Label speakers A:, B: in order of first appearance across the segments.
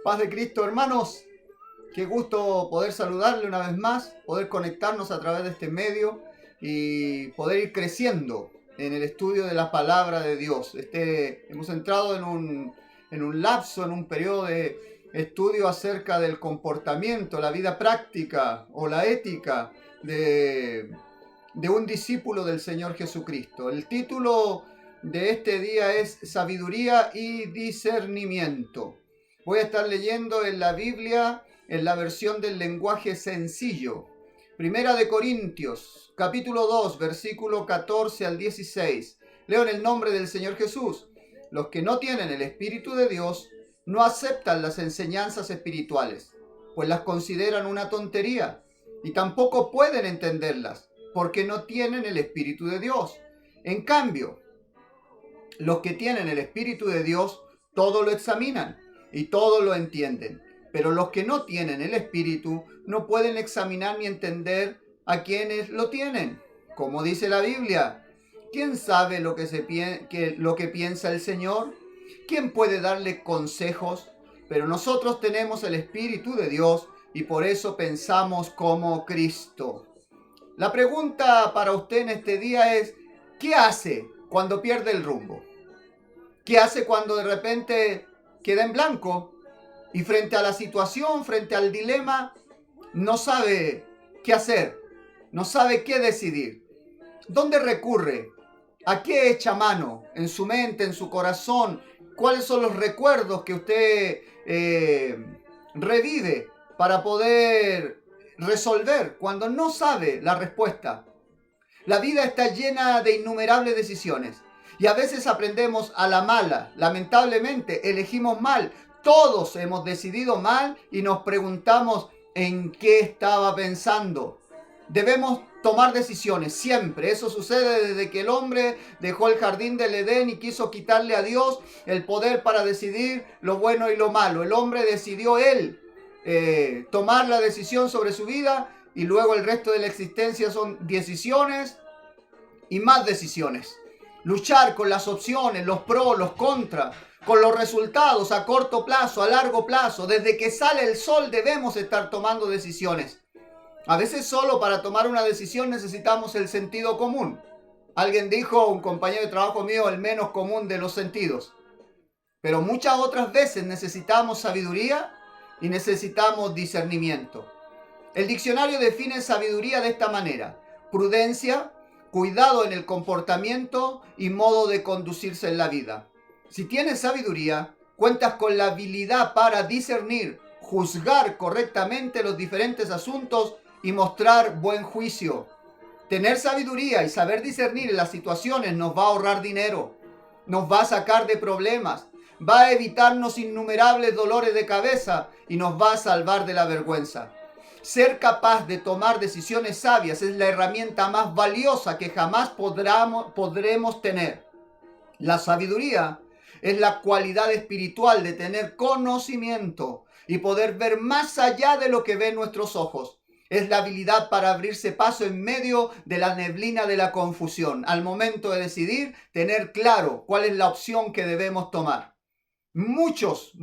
A: Paz de Cristo, hermanos. Qué gusto poder saludarle una vez más, poder conectarnos a través de este medio y poder ir creciendo en el estudio de la palabra de Dios. Hemos entrado en un lapso, en un periodo de estudio acerca del comportamiento, la vida práctica o la ética de un discípulo del Señor Jesucristo. El título de este día es Sabiduría y Discernimiento. Voy a estar leyendo en la Biblia en la versión del lenguaje sencillo. Primera de Corintios, capítulo 2, versículo 14 al 16. Leo en el nombre del Señor Jesús. Los que no tienen el Espíritu de Dios no aceptan las enseñanzas espirituales, pues las consideran una tontería y tampoco pueden entenderlas, porque no tienen el Espíritu de Dios. En cambio, los que tienen el Espíritu de Dios todo lo examinan y todo lo entienden. Pero los que no tienen el Espíritu no pueden examinar ni entender a quienes lo tienen. Como dice la Biblia, ¿quién sabe lo que piensa el Señor? ¿Quién puede darle consejos? Pero nosotros tenemos el Espíritu de Dios y por eso pensamos como Cristo. La pregunta para usted en este día es, ¿qué hace cuando pierde el rumbo? ¿Qué hace cuando de repente queda en blanco y frente a la situación, frente al dilema, no sabe qué hacer, no sabe qué decidir? ¿Dónde recurre? ¿A qué echa mano en su mente, en su corazón? ¿Cuáles son los recuerdos que usted revive para poder resolver cuando no sabe la respuesta? La vida está llena de innumerables decisiones y a veces aprendemos a la mala. Lamentablemente elegimos mal. Todos hemos decidido mal y nos preguntamos en qué estaba pensando. Debemos tomar decisiones siempre. Eso sucede desde que el hombre dejó el jardín del Edén y quiso quitarle a Dios el poder para decidir lo bueno y lo malo. El hombre decidió él tomar la decisión sobre su vida y luego el resto de la existencia son decisiones y más decisiones. Luchar con las opciones, los pros, los contras, con los resultados a corto plazo, a largo plazo. Desde que sale el sol debemos estar tomando decisiones. A veces solo para tomar una decisión necesitamos el sentido común. Alguien dijo, un compañero de trabajo mío, el menos común de los sentidos. Pero muchas otras veces necesitamos sabiduría y necesitamos discernimiento. El diccionario define sabiduría de esta manera: prudencia, cuidado en el comportamiento y modo de conducirse en la vida. Si tienes sabiduría, cuentas con la habilidad para discernir, juzgar correctamente los diferentes asuntos y mostrar buen juicio. Tener sabiduría y saber discernir en las situaciones nos va a ahorrar dinero, nos va a sacar de problemas, va a evitarnos innumerables dolores de cabeza y nos va a salvar de la vergüenza. Ser capaz de tomar decisiones sabias es la herramienta más valiosa que jamás podremos tener. La sabiduría es la cualidad espiritual de tener conocimiento y poder ver más allá de lo que ven nuestros ojos. Es la habilidad para abrirse paso en medio de la neblina de la confusión. Al momento de decidir, tener claro cuál es la opción que debemos tomar. Muchos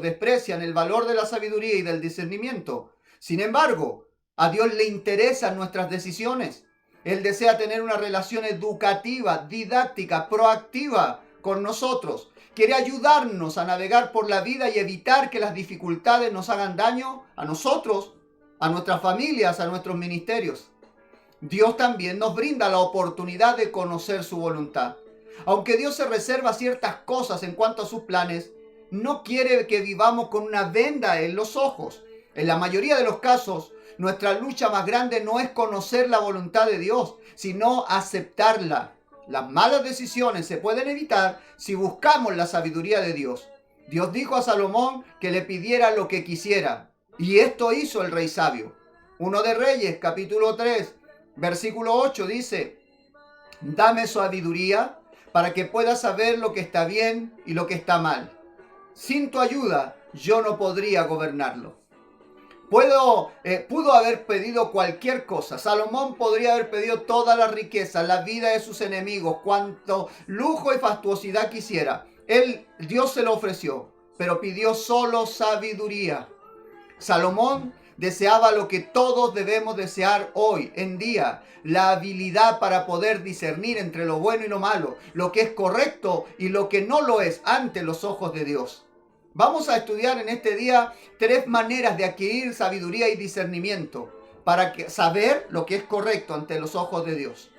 A: desprecian el valor de la sabiduría y del discernimiento. Sin embargo, a Dios le interesan nuestras decisiones. Él desea tener una relación educativa, didáctica, proactiva con nosotros. Quiere ayudarnos a navegar por la vida y evitar que las dificultades nos hagan daño a nosotros, a nuestras familias, a nuestros ministerios. Dios también nos brinda la oportunidad de conocer su voluntad. Aunque Dios se reserva ciertas cosas en cuanto a sus planes, no quiere que vivamos con una venda en los ojos. En la mayoría de los casos, nuestra lucha más grande no es conocer la voluntad de Dios, sino aceptarla. Las malas decisiones se pueden evitar si buscamos la sabiduría de Dios. Dios dijo a Salomón que le pidiera lo que quisiera, y esto hizo el rey sabio. 1 de Reyes, capítulo 3, versículo 8 dice: dame sabiduría para que pueda saber lo que está bien y lo que está mal. Sin tu ayuda, yo no podría gobernarlo. Pudo haber pedido cualquier cosa. Salomón podría haber pedido toda la riqueza, la vida de sus enemigos, cuanto lujo y fastuosidad quisiera. Dios se lo ofreció. pero pidió solo sabiduría. Salomón deseaba lo que todos debemos desear hoy en día, la habilidad para poder discernir entre lo bueno y lo malo, lo que es correcto y lo que no lo es ante los ojos de Dios. Vamos a estudiar en este día 3 maneras de adquirir sabiduría y discernimiento para saber lo que es correcto ante los ojos de Dios.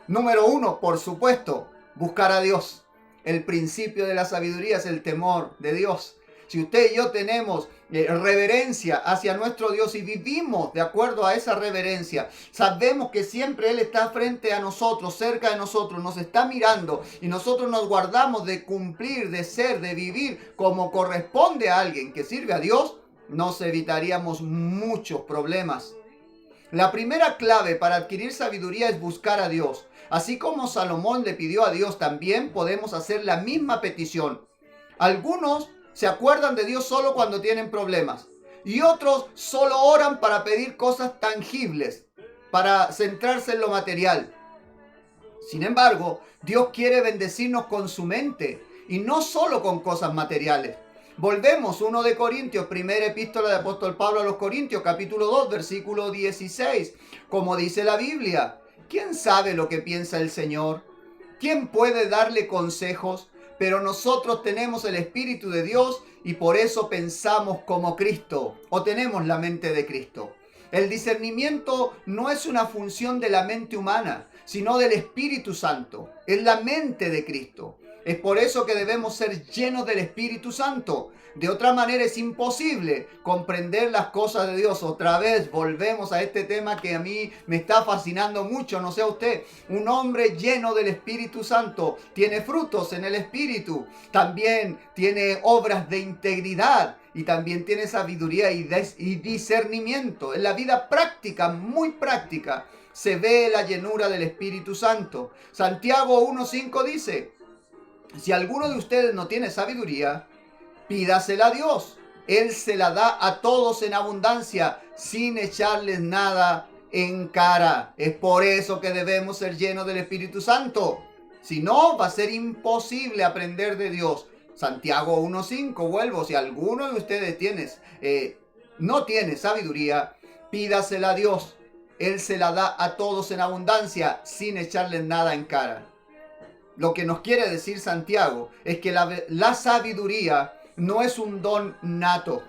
A: Número 1, por supuesto, buscar a Dios. El principio de la sabiduría es el temor de Dios. Si usted y yo tenemos reverencia hacia nuestro Dios y vivimos de acuerdo a esa reverencia, sabemos que siempre Él está frente a nosotros, cerca de nosotros, nos está mirando y nosotros nos guardamos de cumplir, de ser, de vivir como corresponde a alguien que sirve a Dios, nos evitaríamos muchos problemas. La primera clave para adquirir sabiduría es buscar a Dios. Así como Salomón le pidió a Dios, también podemos hacer la misma petición. Algunos se acuerdan de Dios solo cuando tienen problemas y otros solo oran para pedir cosas tangibles, para centrarse en lo material. Sin embargo, Dios quiere bendecirnos con su mente y no solo con cosas materiales. Volvemos 1 de Corintios, primera epístola de apóstol Pablo a los Corintios, capítulo 2, versículo 16. Como dice la Biblia, ¿quién sabe lo que piensa el Señor? ¿Quién puede darle consejos? Pero nosotros tenemos el Espíritu de Dios y por eso pensamos como Cristo, o tenemos la mente de Cristo. El discernimiento no es una función de la mente humana, sino del Espíritu Santo. Es la mente de Cristo. Es por eso que debemos ser llenos del Espíritu Santo. De otra manera es imposible comprender las cosas de Dios. Otra vez volvemos a este tema que a mí me está fascinando mucho, no sé a usted. Un hombre lleno del Espíritu Santo tiene frutos en el Espíritu. También tiene obras de integridad y también tiene sabiduría y discernimiento. En la vida práctica, muy práctica, se ve la llenura del Espíritu Santo. Santiago 1:5 dice: si alguno de ustedes no tiene sabiduría, pídasela a Dios. Él se la da a todos en abundancia, sin echarles nada en cara. Es por eso que debemos ser llenos del Espíritu Santo. Si no, va a ser imposible aprender de Dios. Santiago 1:5, vuelvo. Si alguno de ustedes no tiene sabiduría, pídasela a Dios. Él se la da a todos en abundancia, sin echarles nada en cara. Lo que nos quiere decir Santiago es que la sabiduría no es un don nato.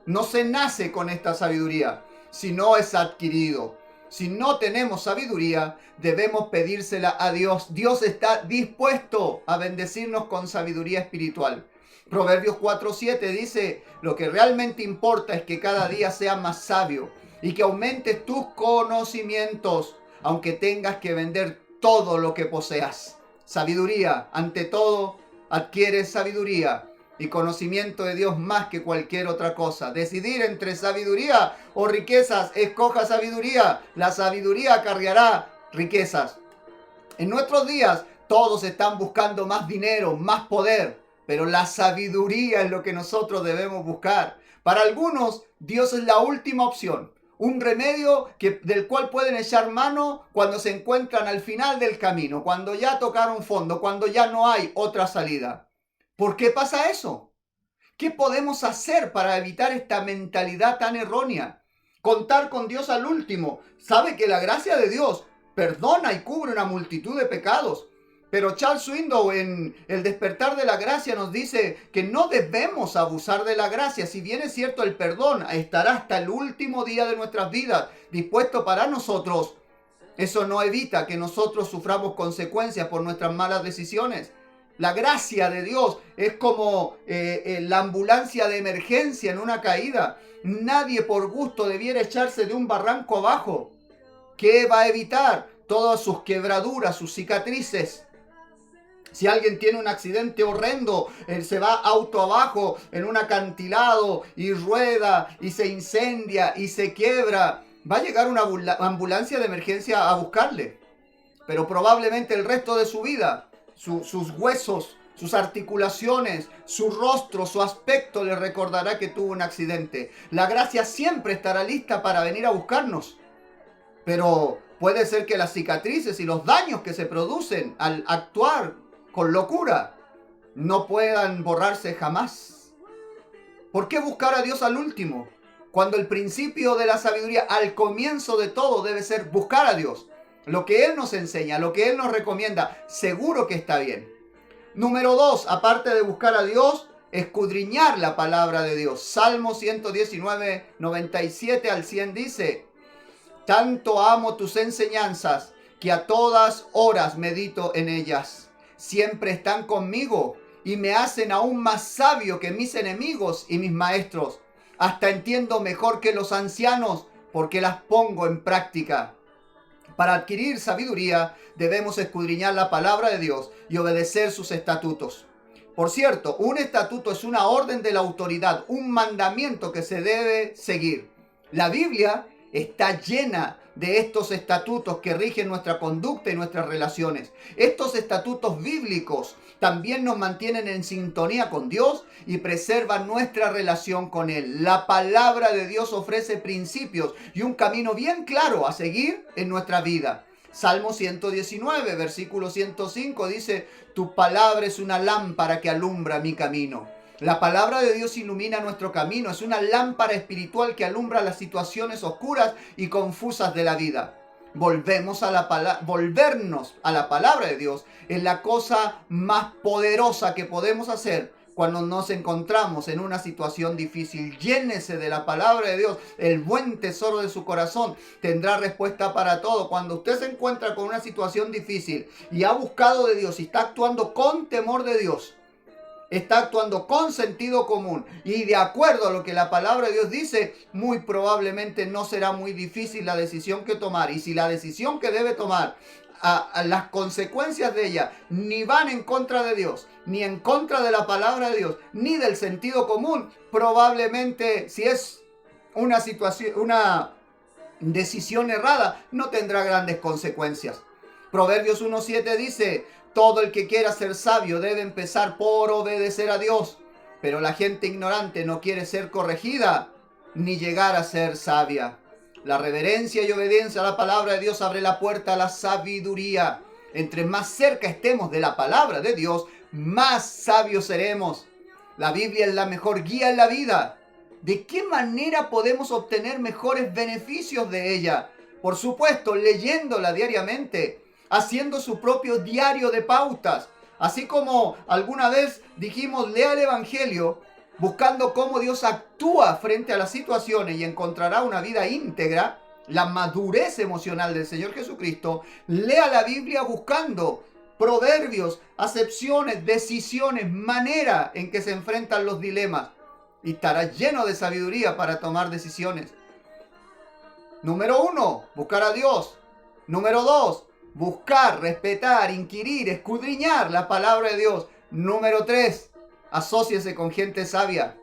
A: No se nace con esta sabiduría, sino es adquirido. Si no tenemos sabiduría, debemos pedírsela a Dios. Dios está dispuesto a bendecirnos con sabiduría espiritual. Proverbios 4:7 dice: lo que realmente importa es que cada día seas más sabio y que aumentes tus conocimientos, aunque tengas que vender todo lo que poseas. Sabiduría, ante todo, adquiere sabiduría y conocimiento de Dios más que cualquier otra cosa. Decidir entre sabiduría o riquezas, escoja sabiduría. La sabiduría acarreará riquezas. En nuestros días, todos están buscando más dinero, más poder, pero la sabiduría es lo que nosotros debemos buscar. Para algunos, Dios es la última opción. Un remedio del cual pueden echar mano cuando se encuentran al final del camino, cuando ya tocaron fondo, cuando ya no hay otra salida. ¿Por qué pasa eso? ¿Qué podemos hacer para evitar esta mentalidad tan errónea? Contar con Dios al último. Sabe que la gracia de Dios perdona y cubre una multitud de pecados. Pero Charles Swindoll en El despertar de la gracia nos dice que no debemos abusar de la gracia. Si bien es cierto, el perdón estará hasta el último día de nuestras vidas dispuesto para nosotros, eso no evita que nosotros suframos consecuencias por nuestras malas decisiones. La gracia de Dios es como la ambulancia de emergencia en una caída. Nadie por gusto debiera echarse de un barranco abajo. ¿Qué va a evitar? Todas sus quebraduras, sus cicatrices. Si alguien tiene un accidente horrendo, se va auto abajo en un acantilado y rueda y se incendia y se quiebra, va a llegar una ambulancia de emergencia a buscarle. Pero probablemente el resto de su vida, sus huesos, sus articulaciones, su rostro, su aspecto le recordará que tuvo un accidente. La gracia siempre estará lista para venir a buscarnos. Pero puede ser que las cicatrices y los daños que se producen al actuar con locura no puedan borrarse jamás. ¿Por qué buscar a Dios al último? Cuando el principio de la sabiduría, al comienzo de todo, debe ser buscar a Dios. Lo que Él nos enseña, lo que Él nos recomienda, seguro que está bien. Número 2, aparte de buscar a Dios, escudriñar la palabra de Dios. Salmo 119, 97 al 100 dice: tanto amo tus enseñanzas, que a todas horas medito en ellas. Siempre están conmigo y me hacen aún más sabio que mis enemigos y mis maestros. Hasta entiendo mejor que los ancianos, porque las pongo en práctica. Para adquirir sabiduría, debemos escudriñar la palabra de Dios y obedecer sus estatutos. Por cierto, un estatuto es una orden de la autoridad, un mandamiento que se debe seguir. La Biblia está llena de estos estatutos que rigen nuestra conducta y nuestras relaciones. Estos estatutos bíblicos también nos mantienen en sintonía con Dios y preservan nuestra relación con Él. La palabra de Dios ofrece principios y un camino bien claro a seguir en nuestra vida. Salmo 119, versículo 105 dice: tu palabra es una lámpara que alumbra mi camino. La palabra de Dios ilumina nuestro camino, es una lámpara espiritual que alumbra las situaciones oscuras y confusas de la vida. Volvernos a la palabra de Dios es la cosa más poderosa que podemos hacer cuando nos encontramos en una situación difícil. Llénese de la palabra de Dios, el buen tesoro de su corazón tendrá respuesta para todo. Cuando usted se encuentra con una situación difícil y ha buscado de Dios y está actuando con temor de Dios, está actuando con sentido común y de acuerdo a lo que la palabra de Dios dice, muy probablemente no será muy difícil la decisión que tomar. Y si la decisión que debe tomar, las consecuencias de ella ni van en contra de Dios, ni en contra de la palabra de Dios, ni del sentido común, probablemente si es una decisión errada, no tendrá grandes consecuencias. Proverbios 1:7 dice: todo el que quiera ser sabio debe empezar por obedecer a Dios, pero la gente ignorante no quiere ser corregida ni llegar a ser sabia. La reverencia y obediencia a la palabra de Dios abre la puerta a la sabiduría. Entre más cerca estemos de la palabra de Dios, más sabios seremos. La Biblia es la mejor guía en la vida. ¿De qué manera podemos obtener mejores beneficios de ella? Por supuesto, leyéndola diariamente, haciendo su propio diario de pautas. Así como alguna vez dijimos, lea el Evangelio, buscando cómo Dios actúa frente a las situaciones y encontrará una vida íntegra, la madurez emocional del Señor Jesucristo. Lea la Biblia buscando proverbios, acepciones, decisiones, manera en que se enfrentan los dilemas, y estará lleno de sabiduría para tomar decisiones. Número 1, buscar a Dios. Número 2, buscar, respetar, inquirir, escudriñar la palabra de Dios. Número 3, asóciese con gente sabia.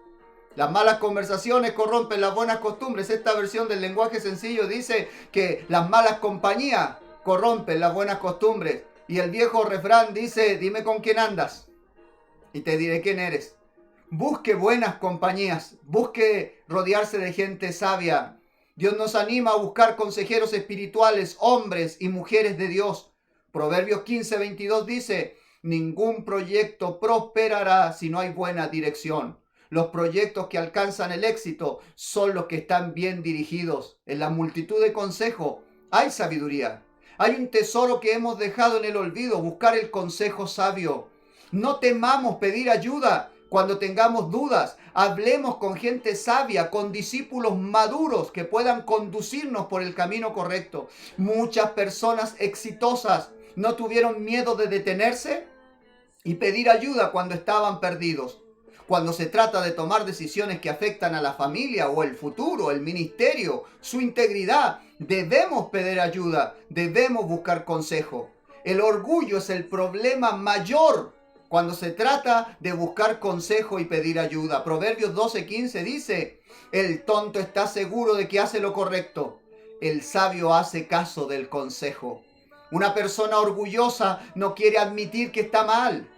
A: Las malas conversaciones corrompen las buenas costumbres. Esta versión del lenguaje sencillo dice que las malas compañías corrompen las buenas costumbres. Y el viejo refrán dice: dime con quién andas y te diré quién eres. Busque buenas compañías, busque rodearse de gente sabia. Dios nos anima a buscar consejeros espirituales, hombres y mujeres de Dios. Proverbios 15:22 dice: ningún proyecto prosperará si no hay buena dirección. Los proyectos que alcanzan el éxito son los que están bien dirigidos. En la multitud de consejos hay sabiduría. Hay un tesoro que hemos dejado en el olvido: buscar el consejo sabio. No temamos pedir ayuda cuando tengamos dudas. Hablemos con gente sabia, con discípulos maduros que puedan conducirnos por el camino correcto. Muchas personas exitosas no tuvieron miedo de detenerse y pedir ayuda cuando estaban perdidos. Cuando se trata de tomar decisiones que afectan a la familia o el futuro, el ministerio, su integridad, debemos pedir ayuda, debemos buscar consejo. El orgullo es el problema mayor cuando se trata de buscar consejo y pedir ayuda. Proverbios 12:15 dice: el tonto está seguro de que hace lo correcto, el sabio hace caso del consejo. Una persona orgullosa no quiere admitir que está mal.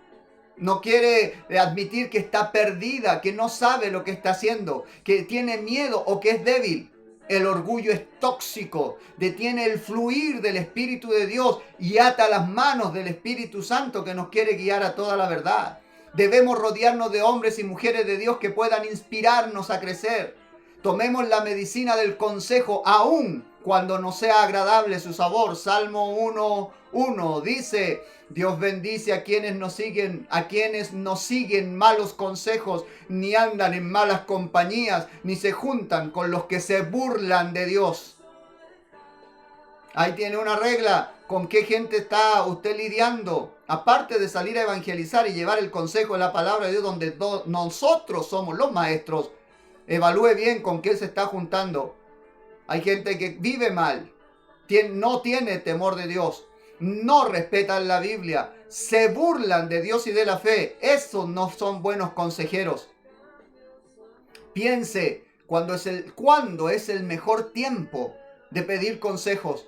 A: No quiere admitir que está perdida, que no sabe lo que está haciendo, que tiene miedo o que es débil. El orgullo es tóxico, detiene el fluir del Espíritu de Dios y ata las manos del Espíritu Santo que nos quiere guiar a toda la verdad. Debemos rodearnos de hombres y mujeres de Dios que puedan inspirarnos a crecer. Tomemos la medicina del consejo aún cuando no sea agradable su sabor. Salmo 1:1 dice: Dios bendice a quienes no siguen malos consejos, ni andan en malas compañías, ni se juntan con los que se burlan de Dios. Ahí tiene una regla. ¿Con qué gente está usted lidiando? Aparte de salir a evangelizar y llevar el consejo de la palabra de Dios, donde nosotros somos los maestros, evalúe bien con qué se está juntando. Hay gente que vive mal, no tiene temor de Dios, no respetan la Biblia, se burlan de Dios y de la fe. Esos no son buenos consejeros. Piense cuándo es el mejor tiempo de pedir consejos.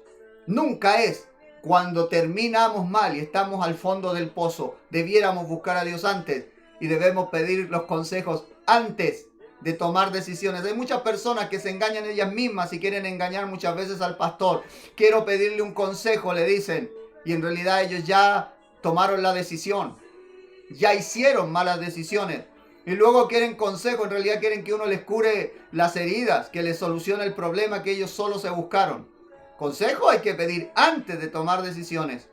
A: Nunca es cuando terminamos mal y estamos al fondo del pozo. Debiéramos buscar a Dios antes y debemos pedir los consejos antes de tomar decisiones. Hay muchas personas que se engañan ellas mismas y quieren engañar muchas veces al pastor. Quiero pedirle un consejo, le dicen, y en realidad ellos ya tomaron la decisión, ya hicieron malas decisiones y luego quieren consejo. En realidad quieren que uno les cure las heridas, que les solucione el problema que ellos solo se buscaron. Consejo hay que pedir antes de tomar decisiones.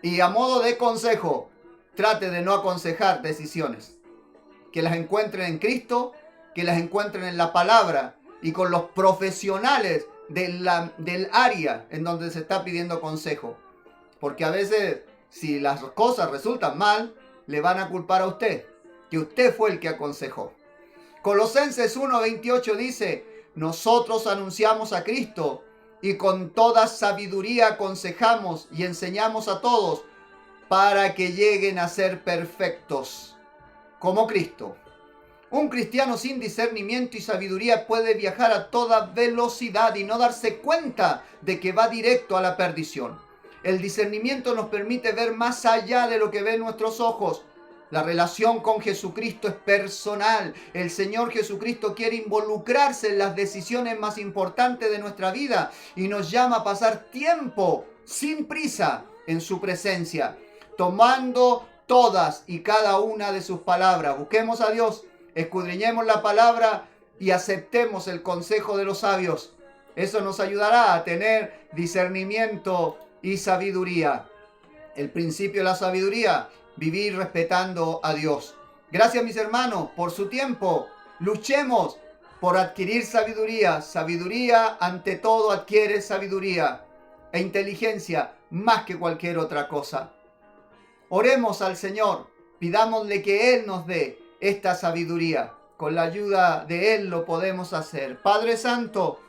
A: Y a modo de consejo, trate de no aconsejar decisiones. Que las encuentren en Cristo, que las encuentren en la palabra y con los profesionales del área en donde se está pidiendo consejo. Porque a veces, si las cosas resultan mal, le van a culpar a usted, que usted fue el que aconsejó. Colosenses 1:28 dice: nosotros anunciamos a Cristo y con toda sabiduría aconsejamos y enseñamos a todos para que lleguen a ser perfectos, como Cristo. Un cristiano sin discernimiento y sabiduría puede viajar a toda velocidad y no darse cuenta de que va directo a la perdición. El discernimiento nos permite ver más allá de lo que ven nuestros ojos. La relación con Jesucristo es personal. El Señor Jesucristo quiere involucrarse en las decisiones más importantes de nuestra vida y nos llama a pasar tiempo sin prisa en su presencia, tomando todas y cada una de sus palabras. Busquemos a Dios, escudriñemos la palabra y aceptemos el consejo de los sabios. Eso nos ayudará a tener discernimiento y sabiduría. El principio de la sabiduría: vivir respetando a Dios. Gracias, mis hermanos, por su tiempo. Luchemos por adquirir sabiduría. Sabiduría, ante todo, adquiere sabiduría e inteligencia más que cualquier otra cosa. Oremos al Señor, pidámosle que Él nos dé esta sabiduría. Con la ayuda de Él lo podemos hacer. Padre Santo,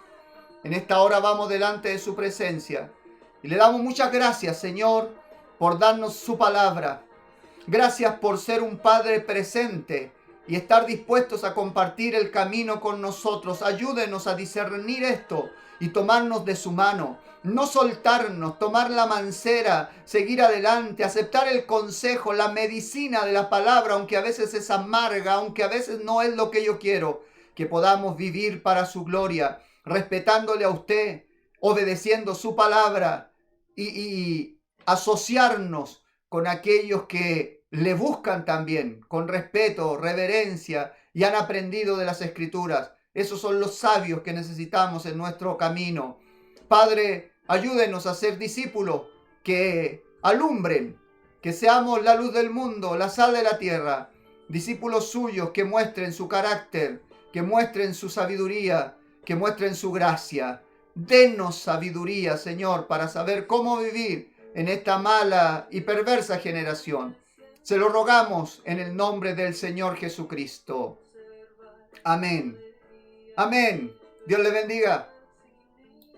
A: en esta hora vamos delante de su presencia y le damos muchas gracias, Señor, por darnos su palabra. Gracias por ser un Padre presente y estar dispuestos a compartir el camino con nosotros. Ayúdenos a discernir esto y tomarnos de su mano. No soltarnos, tomar la mancera, seguir adelante, aceptar el consejo, la medicina de la palabra, aunque a veces es amarga, aunque a veces no es lo que yo quiero. Que podamos vivir para su gloria, respetándole a usted, obedeciendo su palabra y asociarnos con aquellos que le buscan también con respeto, reverencia y han aprendido de las Escrituras. Esos son los sabios que necesitamos en nuestro camino. Padre, ayúdenos a ser discípulos que alumbren, que seamos la luz del mundo, la sal de la tierra. Discípulos suyos que muestren su carácter, que muestren su sabiduría, que muestren su gracia. Denos sabiduría, Señor, para saber cómo vivir en esta mala y perversa generación. Se lo rogamos en el nombre del Señor Jesucristo. Amén. Amén. Dios le bendiga.